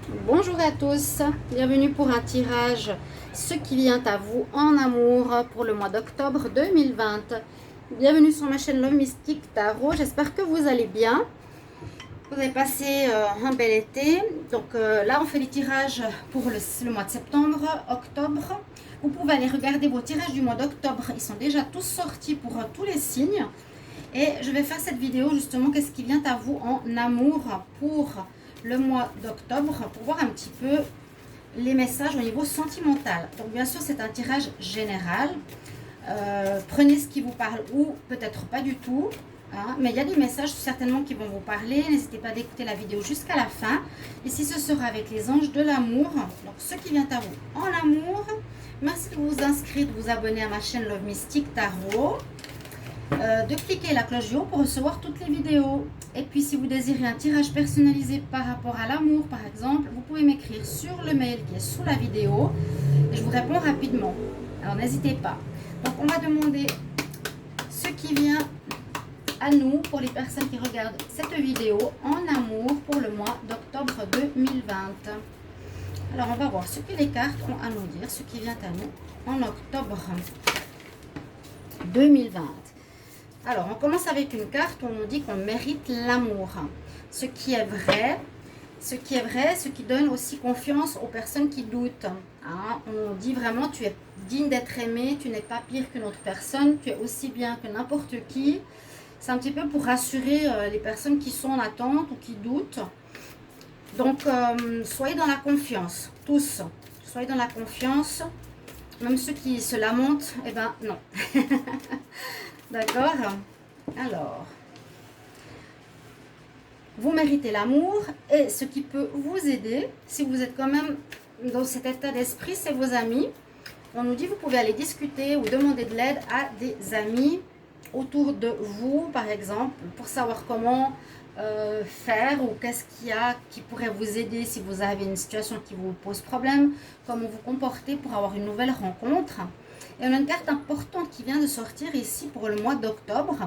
Bonjour à tous, bienvenue pour un tirage, ce qui vient à vous en amour pour le mois d'octobre 2020. Bienvenue sur ma chaîne Love Mystique Tarot, j'espère que vous allez bien. Vous avez passé un bel été, donc là on fait les tirages pour le mois de septembre, octobre. Vous pouvez aller regarder vos tirages du mois d'octobre, ils sont déjà tous sortis pour tous les signes. Et je vais faire cette vidéo justement, qu'est-ce qui vient à vous en amour pour le mois d'octobre, pour voir un petit peu les messages au niveau sentimental. Donc bien sûr c'est un tirage général, prenez ce qui vous parle ou peut-être pas du tout, hein, mais il y a des messages certainement qui vont vous parler. N'hésitez pas d'écouter la vidéo jusqu'à la fin. Ici ce sera avec les anges de l'amour, donc ce qui vient à vous en amour. Merci de vous inscrire, de vous abonner à ma chaîne Love Mystique Tarot. De cliquer la cloche du haut pour recevoir toutes les vidéos. Et puis si vous désirez un tirage personnalisé par rapport à l'amour par exemple, vous pouvez m'écrire sur le mail qui est sous la vidéo et je vous réponds rapidement. Alors n'hésitez pas. Donc on va demander ce qui vient à nous pour les personnes qui regardent cette vidéo en amour pour le mois d'octobre 2020. Alors on va voir ce que les cartes ont à nous dire, ce qui vient à nous en octobre 2020. Alors, on commence avec une carte où on nous dit qu'on mérite l'amour. Ce qui est vrai, ce qui donne aussi confiance aux personnes qui doutent. Hein. On dit vraiment, tu es digne d'être aimé, tu n'es pas pire qu'une autre personne, tu es aussi bien que n'importe qui. C'est un petit peu pour rassurer les personnes qui sont en attente ou qui doutent. Donc, soyez dans la confiance, tous. Soyez dans la confiance. Même ceux qui se lamentent, eh ben non. D'accord? Alors, vous méritez l'amour et ce qui peut vous aider, si vous êtes quand même dans cet état d'esprit, c'est vos amis. On nous dit vous pouvez aller discuter ou demander de l'aide à des amis autour de vous, par exemple, pour savoir comment faire ou qu'est-ce qu'il y a qui pourrait vous aider si vous avez une situation qui vous pose problème, comment vous comporter pour avoir une nouvelle rencontre. Et on a une carte importante qui vient de sortir ici pour le mois d'octobre.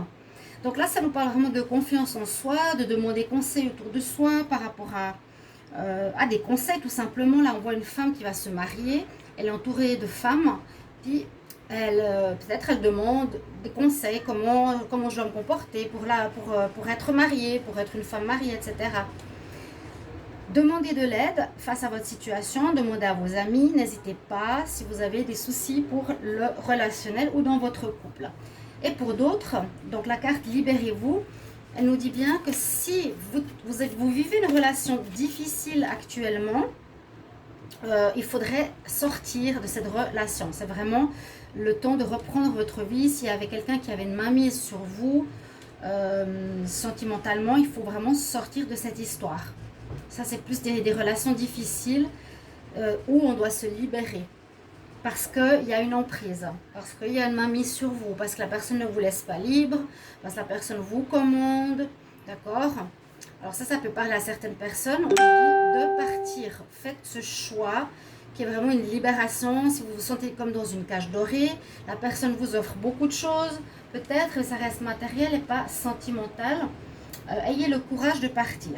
Donc là, ça nous parle vraiment de confiance en soi, de demander conseil autour de soi par rapport à des conseils tout simplement. Là, on voit une femme qui va se marier. Elle est entourée de femmes. Puis, peut-être elle demande des conseils, comment je dois me comporter pour être mariée, pour être une femme mariée, etc. Demandez de l'aide face à votre situation, demandez à vos amis, n'hésitez pas si vous avez des soucis pour le relationnel ou dans votre couple. Et pour d'autres, donc la carte Libérez-vous, elle nous dit bien que si vous vivez une relation difficile actuellement, il faudrait sortir de cette relation. C'est vraiment le temps de reprendre votre vie. S'il y avait quelqu'un qui avait une mainmise sur vous, sentimentalement, il faut vraiment sortir de cette histoire. Ça, c'est plus des relations difficiles où on doit se libérer. Parce qu'il y a une emprise, parce qu'il y a une mainmise sur vous, parce que la personne ne vous laisse pas libre, parce que la personne vous commande, d'accord? Alors ça peut parler à certaines personnes. On vous dit de partir. Faites ce choix qui est vraiment une libération. Si vous vous sentez comme dans une cage dorée, la personne vous offre beaucoup de choses, peut-être que ça reste matériel et pas sentimental. Ayez le courage de partir.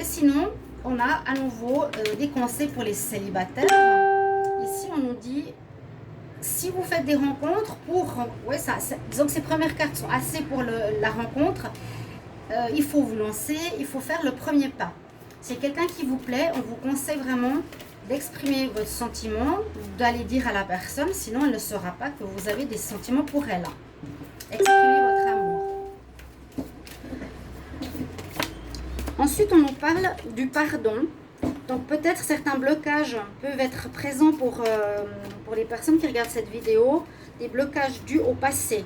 Et sinon, on a à nouveau des conseils pour les célibataires. Ici, on nous dit, si vous faites des rencontres disons que ces premières cartes sont assez pour la rencontre, il faut vous lancer, il faut faire le premier pas. Si quelqu'un qui vous plaît, on vous conseille vraiment d'exprimer votre sentiment, d'aller dire à la personne, sinon elle ne saura pas que vous avez des sentiments pour elle. Exprimez votre amour. Ensuite, on nous parle du pardon. Donc peut-être certains blocages peuvent être présents pour les personnes qui regardent cette vidéo, des blocages dus au passé.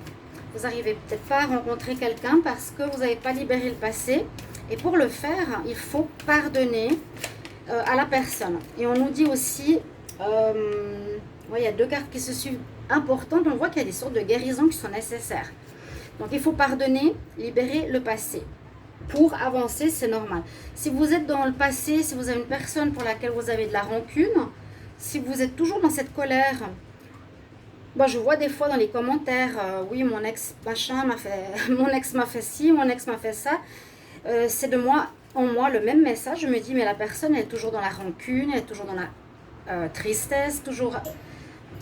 Vous n'arrivez peut-être pas à rencontrer quelqu'un parce que vous n'avez pas libéré le passé. Et pour le faire, il faut pardonner à la personne. Et on nous dit aussi, il y a deux cartes qui se suivent importantes. On voit qu'il y a des sortes de guérisons qui sont nécessaires. Donc il faut pardonner, libérer le passé. Pour avancer, c'est normal. Si vous êtes dans le passé, si vous avez une personne pour laquelle vous avez de la rancune, si vous êtes toujours dans cette colère, je vois des fois dans les commentaires, oui, mon ex machin m'a fait, mon ex m'a fait ci, mon ex m'a fait ça. C'est de moi en moi le même message. Je me dis, mais la personne est toujours dans la rancune, elle est toujours dans la tristesse, toujours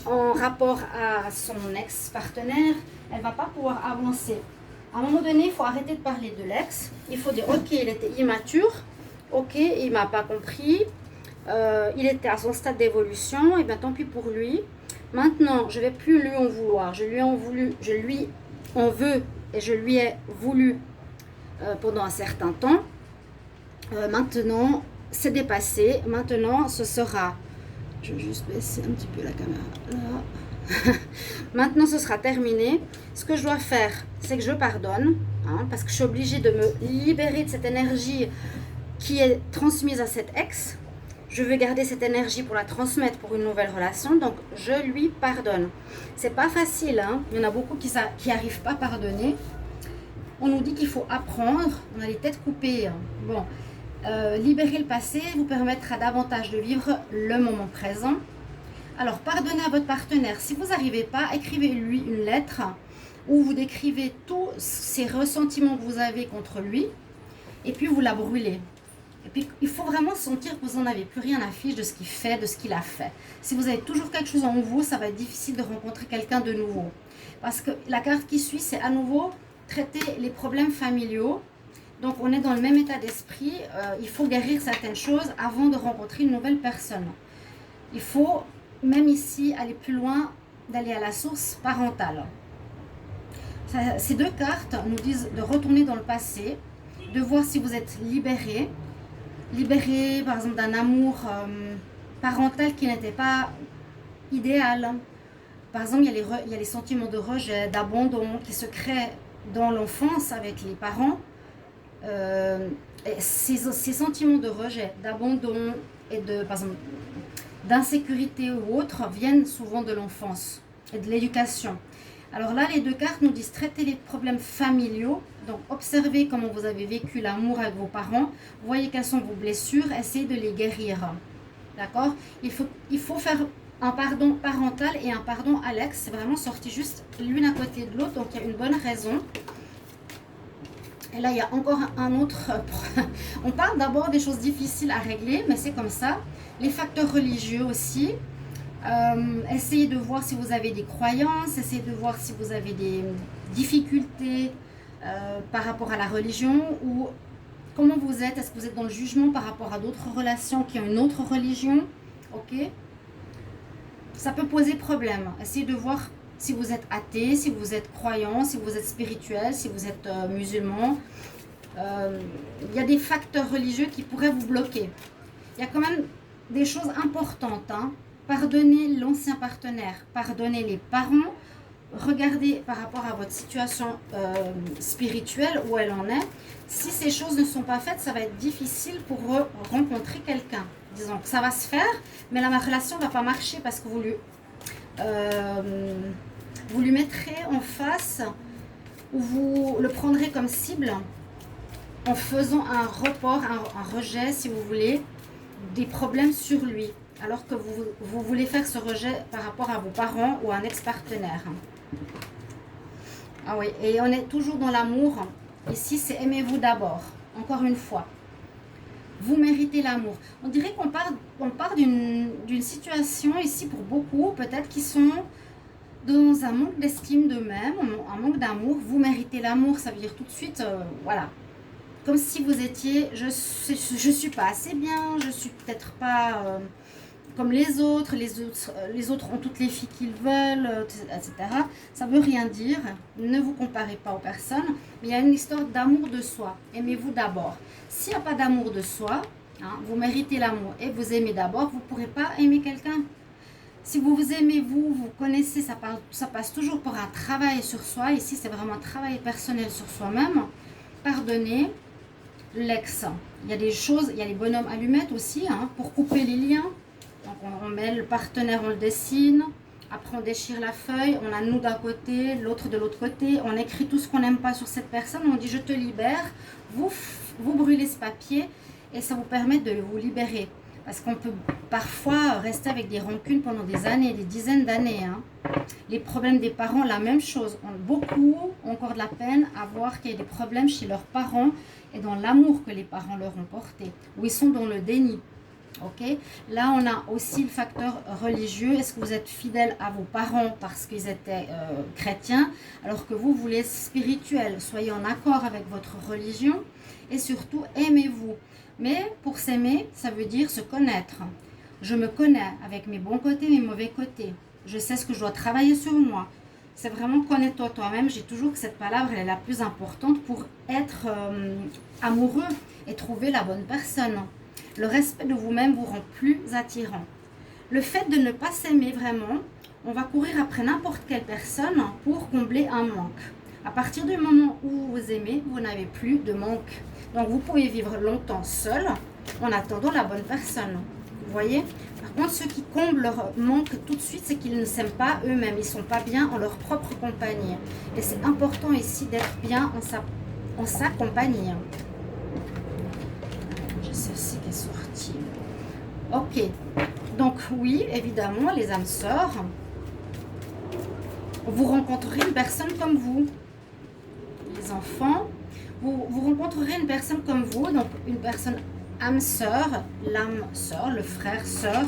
en rapport à son ex-partenaire. Elle ne va pas pouvoir avancer. À un moment donné, il faut arrêter de parler de l'ex. Il faut dire, ok, il était immature, ok, il ne m'a pas compris, il était à son stade d'évolution, et bien tant pis pour lui. Maintenant, je ne vais plus lui en vouloir. Je lui en veux et je lui ai voulu pendant un certain temps. Maintenant, c'est dépassé. Maintenant, ce sera... Je vais juste baisser un petit peu la caméra. Là. Maintenant, ce sera terminé. Ce que je dois faire, c'est que je pardonne. Parce que je suis obligée de me libérer de cette énergie qui est transmise à cet ex. Je veux garder cette énergie pour la transmettre pour une nouvelle relation. Donc, je lui pardonne. C'est pas facile. Il y en a beaucoup qui n'arrivent pas à pardonner. On nous dit qu'il faut apprendre. On a les têtes coupées. Bon. Libérer le passé vous permettra davantage de vivre le moment présent. Alors, pardonnez à votre partenaire. Si vous n'arrivez pas, écrivez-lui une lettre où vous décrivez tous ces ressentiments que vous avez contre lui et puis vous la brûlez. Et puis, il faut vraiment sentir que vous n'en avez plus rien à fiche de ce qu'il fait, de ce qu'il a fait. Si vous avez toujours quelque chose en vous, ça va être difficile de rencontrer quelqu'un de nouveau. Parce que la carte qui suit, c'est à nouveau traiter les problèmes familiaux. Donc, on est dans le même état d'esprit. Il faut guérir certaines choses avant de rencontrer une nouvelle personne. Il faut, même ici, aller plus loin, d'aller à la source parentale. Ces deux cartes nous disent de retourner dans le passé, de voir si vous êtes libéré, par exemple, d'un amour parental qui n'était pas idéal. Par exemple, il y a les sentiments de rejet, d'abandon qui se créent dans l'enfance avec les parents. Ces sentiments de rejet, d'abandon et par exemple, d'insécurité ou autre viennent souvent de l'enfance et de l'éducation. Alors là, les deux cartes nous disent traiter les problèmes familiaux. Donc, observez comment vous avez vécu l'amour avec vos parents. Voyez quelles sont vos blessures. Essayez de les guérir. D'accord ? Il faut faire un pardon parental et un pardon à l'ex. C'est vraiment sorti juste l'une à côté de l'autre. Donc, il y a une bonne raison. Et là, il y a encore un autre... On parle d'abord des choses difficiles à régler, mais c'est comme ça. Les facteurs religieux aussi. Essayez de voir si vous avez des croyances, essayez de voir si vous avez des difficultés par rapport à la religion ou comment vous êtes, est-ce que vous êtes dans le jugement par rapport à d'autres relations qui ont une autre religion, ok? Ça peut poser problème. Essayez de voir si vous êtes athée, si vous êtes croyant, si vous êtes spirituel, si vous êtes musulman. Il y a des facteurs religieux qui pourraient vous bloquer. Il y a quand même des choses importantes, Pardonnez l'ancien partenaire, pardonnez les parents, regardez par rapport à votre situation spirituelle, où elle en est. Si ces choses ne sont pas faites, ça va être difficile pour rencontrer quelqu'un. Disons que ça va se faire, mais la relation ne va pas marcher parce que vous lui mettrez en face, ou vous le prendrez comme cible en faisant un report, un rejet, si vous voulez, des problèmes sur lui. Alors que vous voulez faire ce rejet par rapport à vos parents ou à un ex-partenaire. Ah oui, et on est toujours dans l'amour. Ici, c'est aimez-vous d'abord. Encore une fois. Vous méritez l'amour. On dirait qu'on part d'une situation ici pour beaucoup, peut-être qui sont dans un manque d'estime d'eux-mêmes, un manque d'amour. Vous méritez l'amour, ça veut dire tout de suite, voilà. Comme si vous étiez, je suis pas assez bien, je suis peut-être pas... comme les autres ont toutes les filles qu'ils veulent, etc. Ça ne veut rien dire. Ne vous comparez pas aux personnes. Mais il y a une histoire d'amour de soi. Aimez-vous d'abord. S'il n'y a pas d'amour de soi, vous méritez l'amour et vous aimez d'abord, vous ne pourrez pas aimer quelqu'un. Si vous vous aimez, vous connaissez, ça passe toujours par un travail sur soi. Ici, c'est vraiment un travail personnel sur soi-même. Pardonnez l'ex. Il y a des choses, il y a les bonhommes allumettes aussi, pour couper les liens. Donc on met le partenaire, on le dessine, après on déchire la feuille, on a nous d'un côté, l'autre de l'autre côté, on écrit tout ce qu'on n'aime pas sur cette personne, on dit je te libère, vous brûlez ce papier et ça vous permet de vous libérer. Parce qu'on peut parfois rester avec des rancunes pendant des années, des dizaines d'années. Hein. Les problèmes des parents, la même chose. Beaucoup ont encore de la peine à voir qu'il y a des problèmes chez leurs parents et dans l'amour que les parents leur ont porté. Ou ils sont dans le déni. Okay. Là, on a aussi le facteur religieux. Est-ce que vous êtes fidèle à vos parents parce qu'ils étaient chrétiens, alors que vous voulez spirituel? Soyez en accord avec votre religion et surtout, aimez-vous. Mais pour s'aimer, ça veut dire se connaître. Je me connais avec mes bons côtés, mes mauvais côtés. Je sais ce que je dois travailler sur moi. C'est vraiment connais-toi toi-même. J'ai toujours que cette palabre elle est la plus importante pour être amoureux et trouver la bonne personne. Le respect de vous-même vous rend plus attirant. Le fait de ne pas s'aimer vraiment, on va courir après n'importe quelle personne pour combler un manque. À partir du moment où vous vous aimez, vous n'avez plus de manque. Donc vous pouvez vivre longtemps seul en attendant la bonne personne. Vous voyez? Par contre, ceux qui comblent leur manque tout de suite, c'est qu'ils ne s'aiment pas eux-mêmes. Ils ne sont pas bien en leur propre compagnie. Et c'est important ici d'être bien en sa compagnie. J'ai ceci qui est sorti. Ok. Donc oui, évidemment, les âmes sœurs, vous rencontrerez une personne comme vous. Les enfants, vous rencontrerez une personne comme vous, donc une personne âme sœur, l'âme sœur, le frère sœur,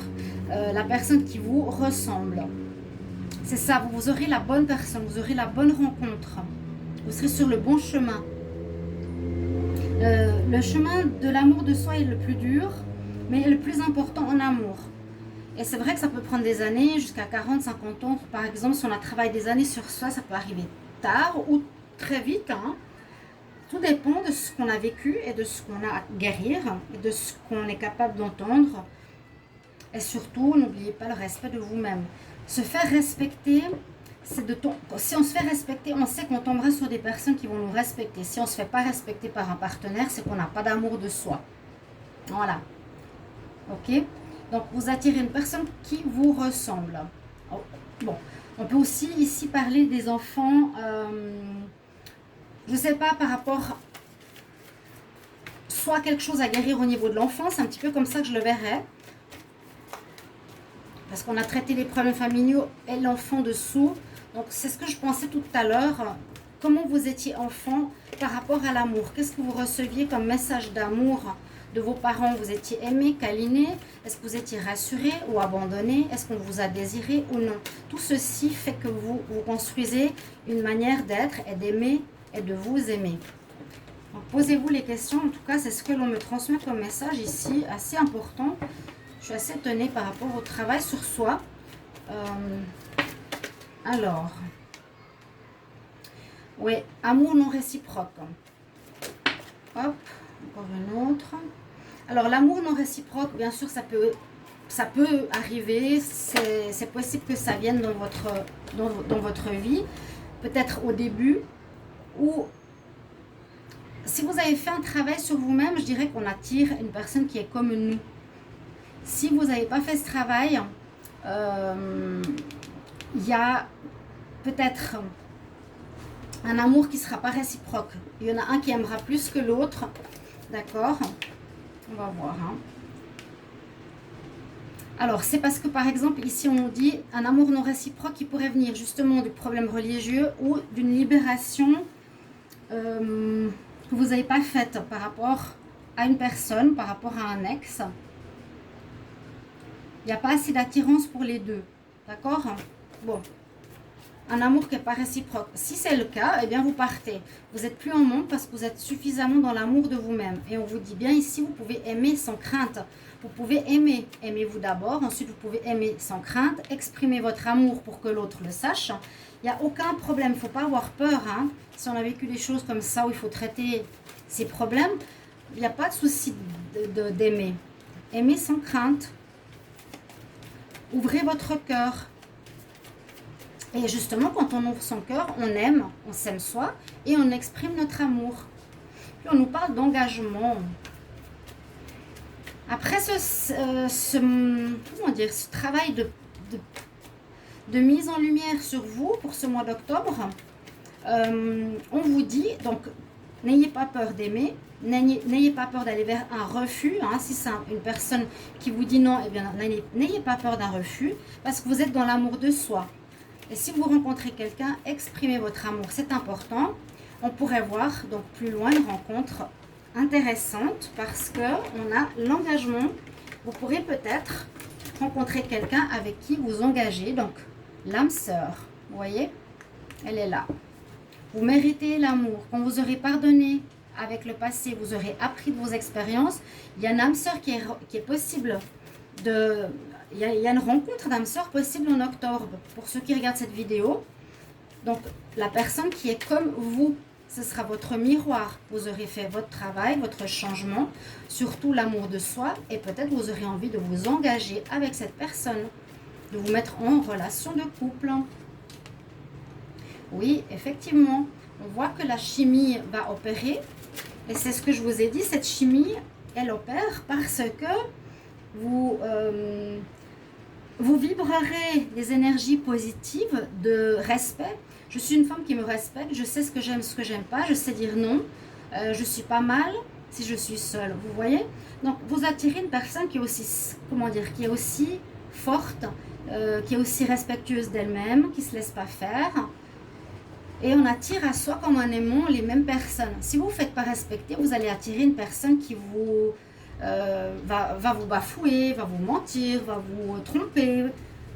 la personne qui vous ressemble. C'est ça, vous aurez la bonne personne, vous aurez la bonne rencontre. Vous serez sur le bon chemin. Le chemin de l'amour de soi est le plus dur, mais le plus important en amour. Et c'est vrai que ça peut prendre des années, jusqu'à 40, 50 ans. Par exemple, si on a travaillé des années sur soi, ça peut arriver tard ou très vite. Hein. Tout dépend de ce qu'on a vécu et de ce qu'on a à guérir et de ce qu'on est capable d'entendre. Et surtout, n'oubliez pas le respect de vous-même. Se faire respecter, c'est si on se fait respecter, on sait qu'on tombera sur des personnes qui vont nous respecter. Si on ne se fait pas respecter par un partenaire, c'est qu'on n'a pas d'amour de soi. Voilà. Ok? Donc, vous attirez une personne qui vous ressemble. Bon, on peut aussi ici parler des enfants... je ne sais pas, par rapport soit quelque chose à guérir au niveau de l'enfant, c'est un petit peu comme ça que je le verrais. Parce qu'on a traité les problèmes familiaux et l'enfant dessous. Donc c'est ce que je pensais tout à l'heure. Comment vous étiez enfant par rapport à l'amour? Qu'est-ce que vous receviez comme message d'amour de vos parents? Vous étiez aimé, câliné? Est-ce que vous étiez rassuré ou abandonné? Est-ce qu'on vous a désiré ou non? Tout ceci fait que vous construisez une manière d'être et d'aimer et de vous aimer. Posez-vous les questions. En tout cas, c'est ce que l'on me transmet comme message ici, assez important. Je suis assez étonnée par rapport au travail sur soi. Alors, oui, amour non réciproque. Hop, encore une autre. Alors, l'amour non réciproque, bien sûr, ça peut arriver. C'est possible que ça vienne dans votre vie. Peut-être au début. Ou si vous avez fait un travail sur vous-même, je dirais qu'on attire une personne qui est comme nous. Si vous n'avez pas fait ce travail, il y a peut-être un amour qui ne sera pas réciproque. Il y en a un qui aimera plus que l'autre. D'accord? On va voir. Hein. Alors, c'est parce que, par exemple, ici, on nous dit un amour non réciproque qui pourrait venir justement du problème religieux ou d'une libération que vous n'avez pas faite par rapport à une personne, par rapport à un ex. Il n'y a pas assez d'attirance pour les deux. D'accord? Bon. Un amour qui n'est pas réciproque. Si c'est le cas, eh bien vous partez. Vous n'êtes plus en monde parce que vous êtes suffisamment dans l'amour de vous-même. Et on vous dit bien ici, vous pouvez aimer sans crainte. Vous pouvez aimer. Aimez-vous d'abord. Ensuite, vous pouvez aimer sans crainte. Exprimez votre amour pour que l'autre le sache. Il n'y a aucun problème. Il ne faut pas avoir peur. Hein. Si on a vécu des choses comme ça où il faut traiter ces problèmes, il n'y a pas de souci d'aimer. Aimer sans crainte. Ouvrez votre cœur. Et justement, quand on ouvre son cœur, on aime, on s'aime soi et on exprime notre amour. Puis on nous parle d'engagement. Après ce travail de mise en lumière sur vous pour ce mois d'octobre, on vous dit, donc n'ayez pas peur d'aimer, n'ayez pas peur d'aller vers un refus. Hein. Si c'est une personne qui vous dit non, eh bien, n'ayez pas peur d'un refus, parce que vous êtes dans l'amour de soi. Et si vous rencontrez quelqu'un, exprimez votre amour, c'est important. On pourrait voir donc plus loin une rencontre intéressante, parce qu'on a l'engagement. Vous pourrez peut-être rencontrer quelqu'un avec qui vous engagez, donc l'âme sœur, vous voyez, elle est là. Vous méritez l'amour. Quand vous aurez pardonné avec le passé, vous aurez appris de vos expériences. Il y a une âme sœur qui est possible de... Il y a une rencontre d'âme sœur possible en octobre, pour ceux qui regardent cette vidéo. Donc, la personne qui est comme vous, ce sera votre miroir. Vous aurez fait votre travail, votre changement, surtout l'amour de soi. Et peut-être vous aurez envie de vous engager avec cette personne, de vous mettre en relation de couple. Oui, effectivement, on voit que la chimie va opérer. Et c'est ce que je vous ai dit, cette chimie, elle opère parce que vous vibrerez des énergies positives de respect. Je suis une femme qui me respecte, je sais ce que j'aime pas, je sais dire non. Je suis pas mal si je suis seule, vous voyez. Donc, vous attirez une personne qui est aussi, comment dire, qui est aussi forte, qui est aussi respectueuse d'elle-même, qui ne se laisse pas faire. Et on attire à soi comme en aimant les mêmes personnes. Si vous ne vous faites pas respecter, vous allez attirer une personne qui vous va vous bafouer, va vous mentir, va vous tromper.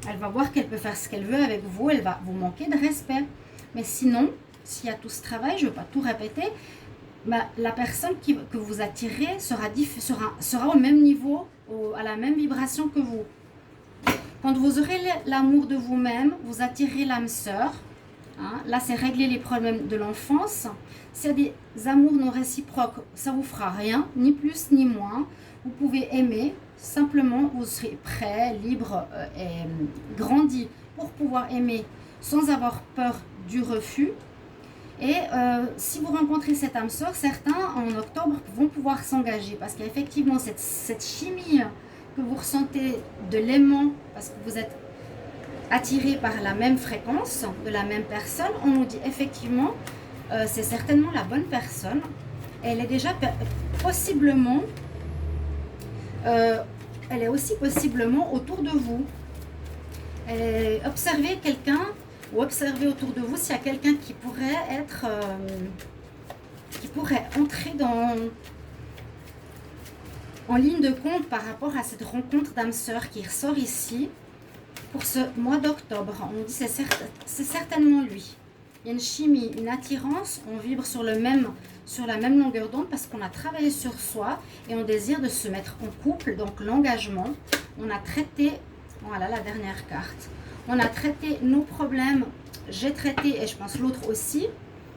Elle va voir qu'elle peut faire ce qu'elle veut avec vous, elle va vous manquer de respect. Mais sinon, s'il y a tout ce travail, je ne vais pas tout répéter, bah, la personne que vous attirez sera au même niveau, à la même vibration que vous. Quand vous aurez l'amour de vous-même, vous attirez l'âme sœur. Hein, là, c'est régler les problèmes de l'enfance. S'il y a des amours non réciproques, ça ne vous fera rien, ni plus ni moins. Vous pouvez aimer, simplement vous serez prêt, libre et grandi pour pouvoir aimer sans avoir peur du refus. Et si vous rencontrez cette âme sœur, certains en octobre vont pouvoir s'engager parce qu'effectivement, cette chimie que vous ressentez de l'aimant, parce que vous êtes attiré par la même fréquence de la même personne, on nous dit effectivement c'est certainement la bonne personne. Elle est déjà possiblement elle est aussi possiblement autour de vous. Observez quelqu'un ou observez autour de vous s'il y a quelqu'un qui pourrait être qui pourrait entrer en ligne de compte par rapport à cette rencontre d'âme sœur qui ressort ici. Pour ce mois d'octobre, on dit c'est certainement lui. Il y a une chimie, une attirance, on vibre sur la même longueur d'onde parce qu'on a travaillé sur soi et on désire de se mettre en couple, donc l'engagement. On a traité, voilà la dernière carte, on a traité nos problèmes, j'ai traité et je pense l'autre aussi.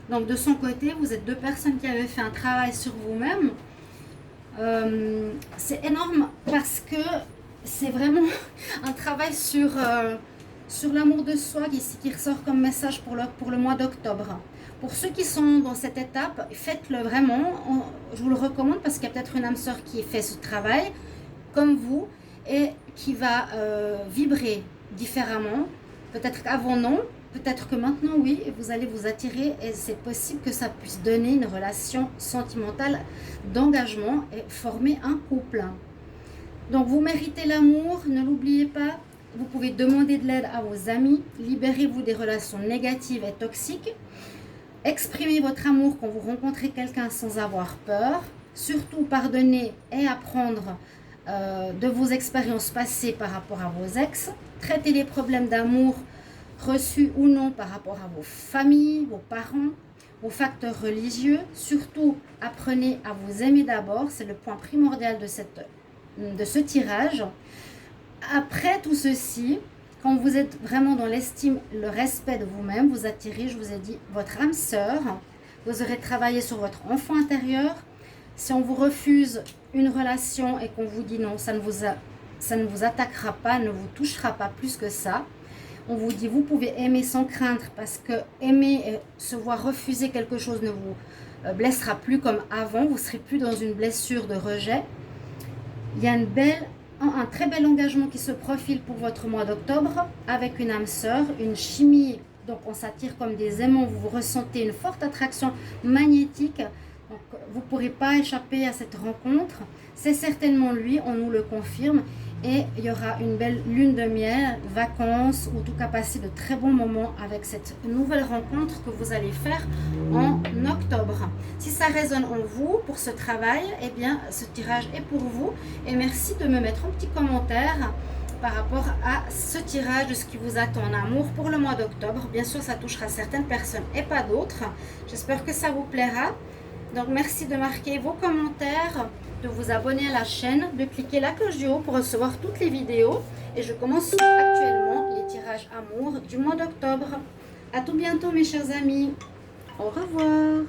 Donc de son côté, vous êtes deux personnes qui avaient fait un travail sur vous-même. C'est énorme parce que c'est vraiment un travail sur l'amour de soi ici qui ressort comme message pour le mois d'octobre. Pour ceux qui sont dans cette étape, faites-le vraiment. Je vous le recommande parce qu'il y a peut-être une âme sœur qui fait ce travail comme vous et qui va vibrer différemment. Peut-être qu'avant non, peut-être que maintenant oui, et vous allez vous attirer et c'est possible que ça puisse donner une relation sentimentale d'engagement et former un couple. Donc, vous méritez l'amour, ne l'oubliez pas. Vous pouvez demander de l'aide à vos amis. Libérez-vous des relations négatives et toxiques. Exprimez votre amour quand vous rencontrez quelqu'un sans avoir peur. Surtout, pardonnez et apprendre de vos expériences passées par rapport à vos ex. Traitez les problèmes d'amour reçus ou non par rapport à vos familles, vos parents, vos facteurs religieux. Surtout, apprenez à vous aimer d'abord. C'est le point primordial de ce tirage. Après tout ceci, quand vous êtes vraiment dans l'estime, le respect de vous-même, vous attirez, je vous ai dit, votre âme sœur. Vous aurez travaillé sur votre enfant intérieur. Si on vous refuse une relation et qu'on vous dit non, ça ne vous attaquera pas, ne vous touchera pas plus que ça. On vous dit, vous pouvez aimer sans craindre parce que aimer et se voir refuser quelque chose ne vous blessera plus comme avant. Vous ne serez plus dans une blessure de rejet. Il y a un très bel engagement qui se profile pour votre mois d'octobre avec une âme sœur, une chimie. Donc on s'attire comme des aimants, vous ressentez une forte attraction magnétique Donc, vous ne pourrez pas échapper à cette rencontre. C'est certainement lui, on nous le confirme. Et il y aura une belle lune de miel, vacances, ou en tout cas passer de très bons moments avec cette nouvelle rencontre que vous allez faire en octobre. Si ça résonne en vous pour ce travail, eh bien ce tirage est pour vous. Et merci de me mettre un petit commentaire par rapport à ce tirage de ce qui vous attend en amour pour le mois d'octobre. Bien sûr, ça touchera certaines personnes et pas d'autres. J'espère que ça vous plaira. Donc merci de marquer vos commentaires, de vous abonner à la chaîne, de cliquer la cloche du haut pour recevoir toutes les vidéos. Et je commence actuellement les tirages amour du mois d'octobre. À tout bientôt mes chers amis. Au revoir.